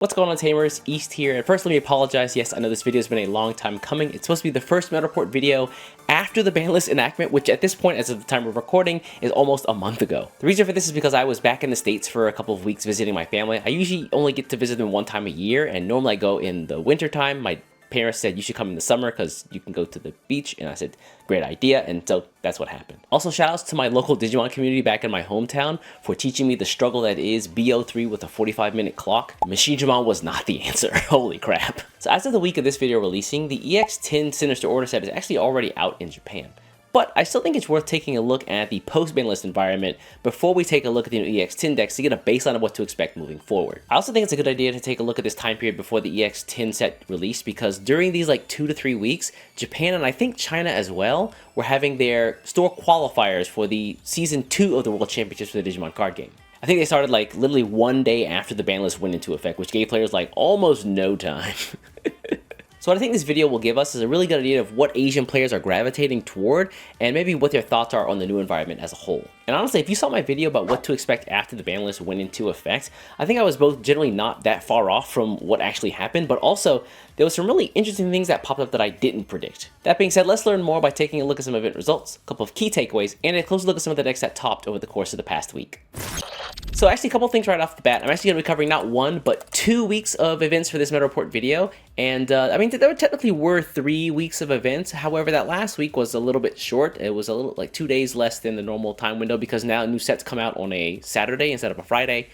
What's going on, Tamers? East here, and first let me apologize. Yes, I know this video has been a long time coming. It's supposed to be the first meta report video after the ban list enactment, which at this point, as of the time of recording, is almost a month ago. The reason for this is because I was back in the States for a couple of weeks visiting my family. I usually only get to visit them one time a year, and normally I go in the winter time. My parents said you should come in the summer because you can go to the beach, and I said great idea, and so that's what happened. Also, shoutouts to my local Digimon community back in my hometown for teaching me the struggle that is BO3 with a 45-minute clock. Machinedramon was not the answer. Holy crap. So as of the week of this video releasing, the EX10 Sinister Order set is actually already out in Japan. But I still think it's worth taking a look at the post-ban list environment before we take a look at the new EX10 decks to get a baseline of what to expect moving forward. I also think it's a good idea to take a look at this time period before the EX10 set released, because during these like 2 to 3 weeks, Japan and I think China as well were having their store qualifiers for the Season 2 of the World Championships for the Digimon card game. I think they started like literally one day after the ban list went into effect, which gave players like almost no time. So what I think this video will give us is a really good idea of what Asian players are gravitating toward, and maybe what their thoughts are on the new environment as a whole. And honestly, if you saw my video about what to expect after the ban list went into effect, I think I was both generally not that far off from what actually happened, but also there was some really interesting things that popped up that I didn't predict. That being said, let's learn more by taking a look at some event results, a couple of key takeaways, and a closer look at some of the decks that topped over the course of the past week. So actually a couple things right off the bat. I'm actually going to be covering not 1, but 2 weeks of events for this meta report video. And I mean, there technically were 3 weeks of events. However, that last week was a little bit short. It was a little like 2 days less than the normal time window, because now new sets come out on a Saturday instead of a Friday.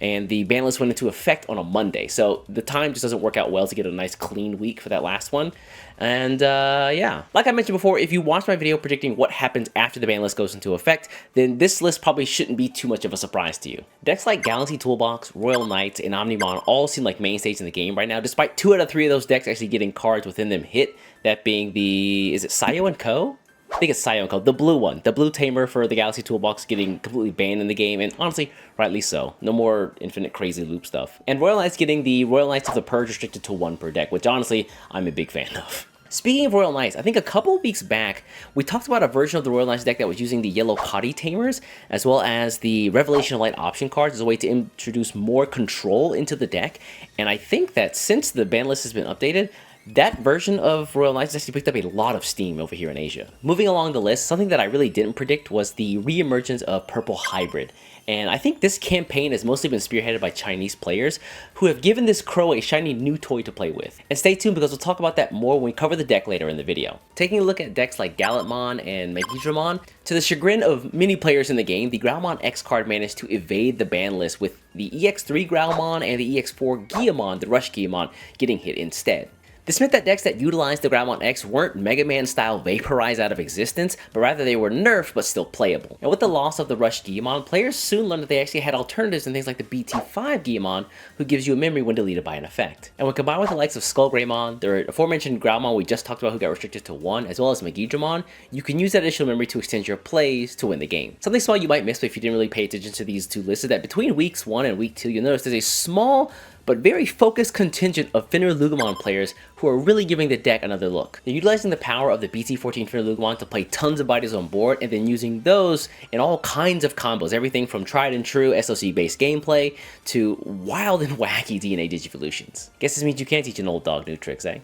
And the ban list went into effect on a Monday. So the time just doesn't work out well to get a nice clean week for that last one. And yeah, like I mentioned before, if you watch my video predicting what happens after the ban list goes into effect, then this list probably shouldn't be too much of a surprise to you. Decks like Galaxy Toolbox, Royal Knights, and Omnimon all seem like mainstays in the game right now, despite 2 out of 3 of those decks actually getting cards within them hit. That being the, is it Sayo & Co.? I think it's Sayo & Co., the blue one. The blue tamer for the Galaxy Toolbox getting completely banned in the game, and honestly, rightly so. No more infinite crazy loop stuff. And Royal Knights getting the Royal Knights of the Purge restricted to 1 per deck, which honestly, I'm a big fan of. Speaking of Royal Knights, I think a couple of weeks back, we talked about a version of the Royal Knights deck that was using the yellow Kadi Tamers, as well as the Revelation of Light option cards as a way to introduce more control into the deck. And I think that since the ban list has been updated, that version of Royal Knights actually picked up a lot of steam over here in Asia. Moving along the list, something that I really didn't predict was the re-emergence of Purple Hybrid. And I think this campaign has mostly been spearheaded by Chinese players who have given this crow a shiny new toy to play with. And stay tuned, because we'll talk about that more when we cover the deck later in the video. Taking a look at decks like Gallantmon and Machinedramon, to the chagrin of many players in the game, the Growlmon X card managed to evade the ban list, with the EX3 Growlmon and the EX4 Guillemon, the Rush Guillemon, getting hit instead. This meant that decks that utilized the Growlmon X weren't Mega Man style vaporized out of existence, but rather they were nerfed but still playable. And with the loss of the Rush Guillemon, players soon learned that they actually had alternatives in things like the BT5 Guillemon, who gives you a memory when deleted by an effect. And when combined with the likes of Skullgreymon, the aforementioned Growlmon we just talked about who got restricted to 1, as well as Machinedramon, you can use that additional memory to extend your plays to win the game. Something small you might miss if you didn't really pay attention to these 2 lists is that between weeks 1 and week 2, you'll notice there's a small but very focused contingent of Fenrir Lugumon players who are really giving the deck another look. They're utilizing the power of the BT14 Fenrir Lugumon to play tons of bodies on board, and then using those in all kinds of combos, everything from tried and true SOC based gameplay to wild and wacky DNA Digivolutions. Guess this means you can't teach an old dog new tricks, eh?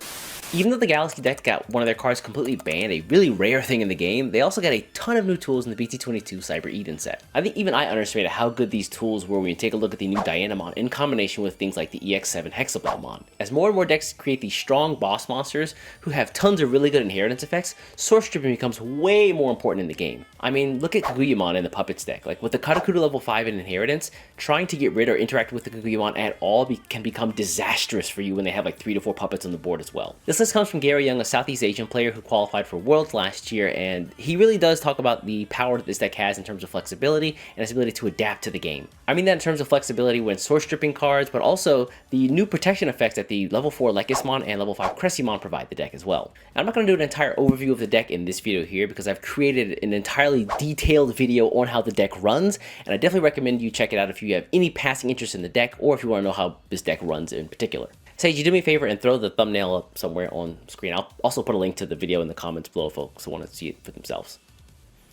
Even though the Galaxy deck got one of their cards completely banned, a really rare thing in the game, they also got a ton of new tools in the BT22 Cyber Eden set. I think even I underestimated how good these tools were when you take a look at the new Dianamon in combination with things like the EX7 Hexabellmon. As more and more decks create these strong boss monsters who have tons of really good inheritance effects, source stripping becomes way more important in the game. I mean, look at Kaguyamon in the Puppets deck. Like with the Katakudo level 5 in inheritance, trying to get rid or interact with the Kaguyamon at all can become disastrous for you when they have like 3 to 4 puppets on the board as well. This list comes from Gary Young, a Southeast Asian player who qualified for Worlds last year, and he really does talk about the power that this deck has in terms of flexibility and its ability to adapt to the game. I mean that in terms of flexibility when source stripping cards, but also the new protection effects that the level 4 Lekismon and level 5 Cressimon provide the deck as well. And I'm not going to do an entire overview of the deck in this video here, because I've created an entirely detailed video on how the deck runs, and I definitely recommend you check it out if you have any passing interest in the deck, or if you want to know how this deck runs in particular. Sage, you do me a favor and throw the thumbnail up somewhere on screen. I'll also put a link to the video in the comments below if folks want to see it for themselves.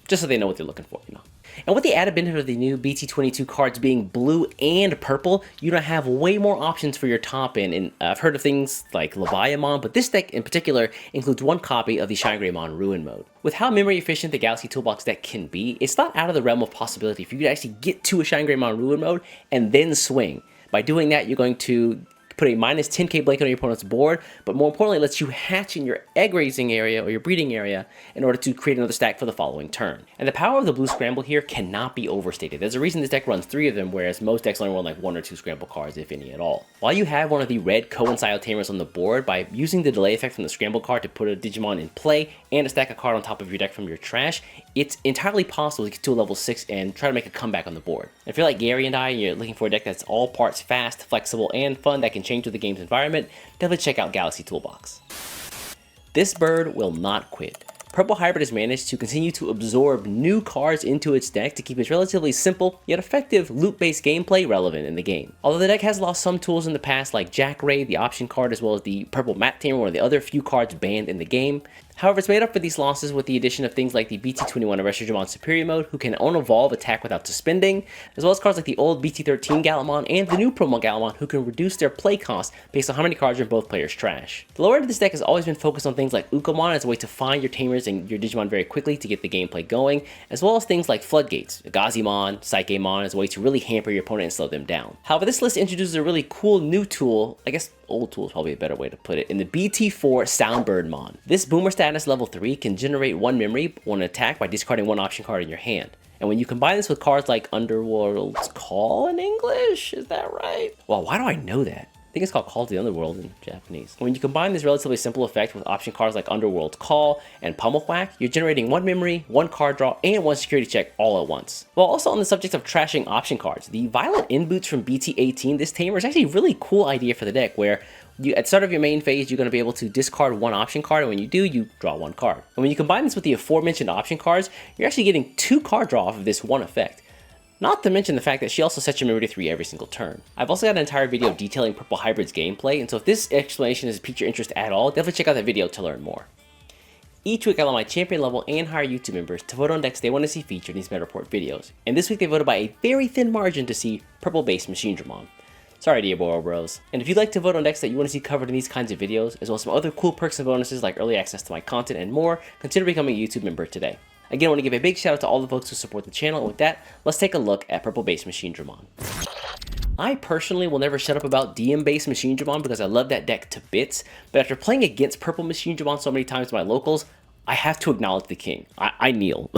just so they know what they're looking for, you know. And with the added benefit of the new BT22 cards being blue and purple, you now have way more options for your top end. And I've heard of things like Leviamon, but this deck in particular includes one copy of the Shadowverse Ruin mode. With how memory efficient the Galaxy Toolbox deck can be, it's not out of the realm of possibility for you to actually get to a Shadowverse Ruin mode and then swing. By doing that, you're going to put a minus 10k blanket on your opponent's board, but more importantly, it lets you hatch in your egg raising area or your breeding area in order to create another stack for the following turn. And the power of the blue scramble here cannot be overstated. There's a reason this deck runs 3 of them, whereas most decks only run like 1 or 2 scramble cards, if any at all. While you have one of the red coincide tamers on the board, by using the delay effect from the scramble card to put a Digimon in play and a stack of card on top of your deck from your trash, it's entirely possible to get to a level 6 and try to make a comeback on the board. If you're like Gary and I, and you're looking for a deck that's all parts fast, flexible, and fun that can change with the game's environment, definitely check out Galaxy Toolbox. This bird will not quit. Purple Hybrid has managed to continue to absorb new cards into its deck to keep its relatively simple yet effective loop-based gameplay relevant in the game. Although the deck has lost some tools in the past like Jack Ray, the option card, as well as the Purple Map Tamer, one of the other few cards banned in the game. However, it's made up for these losses with the addition of things like the BT21 Machinedramon Superior Mode, who can on-evolve attack without suspending, as well as cards like the old BT13 Gallimon and the new Promo Gallimon, who can reduce their play cost based on how many cards are in both players' trash. The lower end of this deck has always been focused on things like Ukomon as a way to find your tamers and your Digimon very quickly to get the gameplay going, as well as things like Floodgates, Gazimon, Psychemon as a way to really hamper your opponent and slow them down. However, this list introduces a really cool new tool, I guess old tool is probably a better way to put it, in the BT4 Soundbirdmon. This boomer status level 3 can generate 1 memory on an attack by discarding 1 option card in your hand. And when you combine this with cards like Underworld's Call in English, is that right? Well, why do I know that? I think it's called Call to the Underworld in Japanese. When you combine this relatively simple effect with option cards like Underworld's Call and Pummel Whack, you're generating 1 memory, 1 card draw, and 1 security check all at once. While also on the subject of trashing option cards, the Violet Inboots from BT18, this tamer, is actually a really cool idea for the deck where at the start of your main phase, you're going to be able to discard 1 option card, and when you do, you draw 1 card. And when you combine this with the aforementioned option cards, you're actually getting 2 card draw off of this one effect. Not to mention the fact that she also sets your memory to 3 every single turn. I've also got an entire video detailing Purple Hybrid's gameplay, and so if this explanation has piqued your interest at all, definitely check out that video to learn more. Each week I allow my champion level and higher YouTube members to vote on decks they want to see featured in these Meta Report videos, and this week they voted by a very thin margin to see purple-based Machinedramon. Sorry dear bros. And if you'd like to vote on decks that you want to see covered in these kinds of videos, as well as some other cool perks and bonuses like early access to my content and more, consider becoming a YouTube member today. Again, I want to give a big shout out to all the folks who support the channel, and with that, let's take a look at purple-based Machinedramon. I personally will never shut up about DM-based Machinedramon because I love that deck to bits, but after playing against purple Machinedramon so many times in my locals, I have to acknowledge the king. I kneel.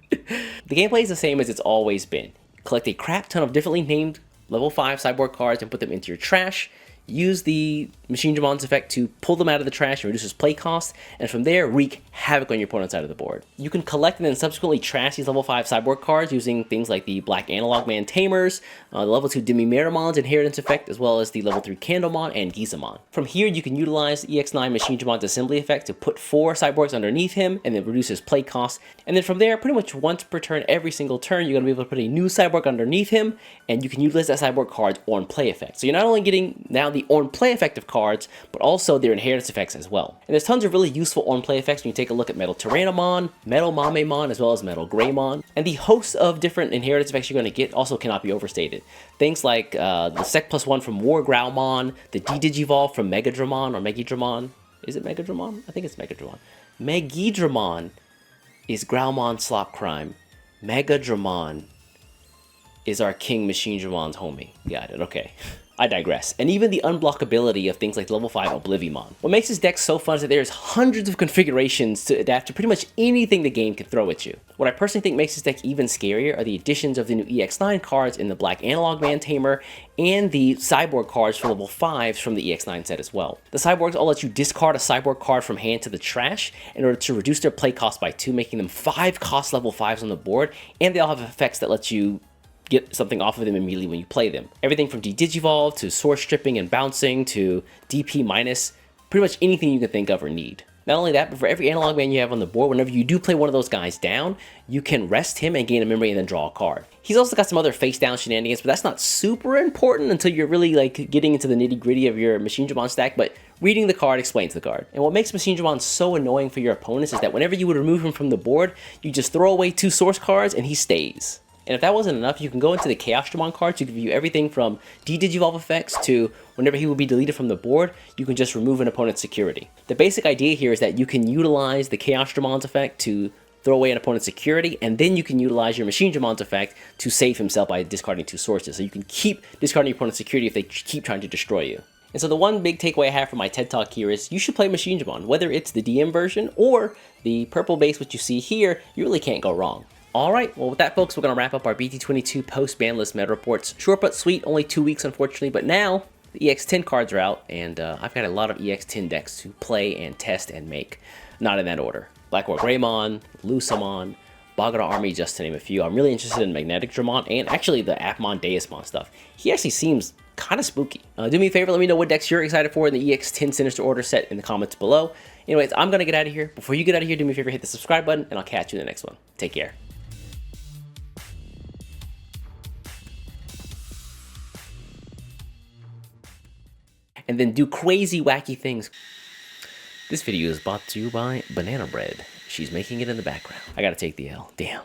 The gameplay is the same as it's always been. Collect a crap ton of differently named level 5 sideboard cards and put them into your trash. Use the Machinedramon's effect to pull them out of the trash and reduces play cost, and from there, wreak havoc on your opponent's side of the board. You can collect and then subsequently trash these level 5 sideboard cards using things like the Black Analog Man Tamers, the level 2 Demi-Meramon's Inheritance effect, as well as the level 3 Candlemon and Gizamon. From here, you can utilize the EX9 Machinedramon's Assembly effect to put 4 sideboards underneath him and then reduce his play cost, and then from there, pretty much once per turn, every single turn, you're going to be able to put a new sideboard underneath him, and you can utilize that sideboard card's on play effect. So you're not only getting now the on play effect of cards, but also their inheritance effects as well. And there's tons of really useful on play effects when you take a look at Metal Tyrannomon, Metal Mamemon, as well as Metal Greymon. And the host of different inheritance effects you're going to get also cannot be overstated. Things like the Sec +1 from War Growlmon, the D-Digivolve from Megadramon or Megidramon. Is it Megadramon? I think it's Megadramon. Megidramon is Growlmon Slop Crime. Megadramon is our King Machinedramon's homie. Got it, okay. I digress. And even the unblockability of things like level 5 Oblivimon. What makes this deck so fun is that there's hundreds of configurations to adapt to pretty much anything the game can throw at you. What I personally think makes this deck even scarier are the additions of the new EX9 cards in the Black Analog Man Tamer and the Cyborg cards for level 5s from the EX9 set as well. The Cyborgs all let you discard a Cyborg card from hand to the trash in order to reduce their play cost by 2, making them 5 cost level 5s on the board, and they all have effects that let you get something off of them immediately when you play them. Everything from D-Digivolve to Source Stripping and Bouncing to DP-, pretty much anything you can think of or need. Not only that, but for every analog man you have on the board, whenever you do play one of those guys down, you can rest him and gain a memory and then draw a card. He's also got some other face down shenanigans, but that's not super important until you're really like getting into the nitty gritty of your Machinedramon stack, but reading the card explains the card. And what makes Machinedramon so annoying for your opponents is that whenever you would remove him from the board, you just throw away 2 source cards and he stays. And if that wasn't enough, you can go into the Chaosdramon cards to give you everything from de-digivolve effects to whenever he will be deleted from the board, you can just remove an opponent's security. The basic idea here is that you can utilize the Chaosdramon's effect to throw away an opponent's security, and then you can utilize your Machinedramon's effect to save himself by discarding 2 sources. So you can keep discarding your opponent's security if they keep trying to destroy you. And so the one big takeaway I have from my TED Talk here is you should play Machinedramon. Whether it's the DM version or the purple base, which you see here, you really can't go wrong. Alright, well with that folks, we're going to wrap up our BT22 post-ban list meta reports. Short but sweet, only 2 weeks unfortunately, but now the EX10 cards are out, and I've got a lot of EX10 decks to play and test and make. Not in that order. Black-White Greymon, Lusamon, Bogota Army, just to name a few. I'm really interested in Machinedramon and actually the Appmon Deusmon stuff. He actually seems kind of spooky. Do me a favor, let me know what decks you're excited for in the EX10 Sinister Order set in the comments below. Anyways, I'm going to get out of here. Before you get out of here, do me a favor, hit the subscribe button, and I'll catch you in the next one. Take care. And then do crazy, wacky things. This video is brought to you by Banana Bread. She's making it in the background. I gotta take the L. Damn.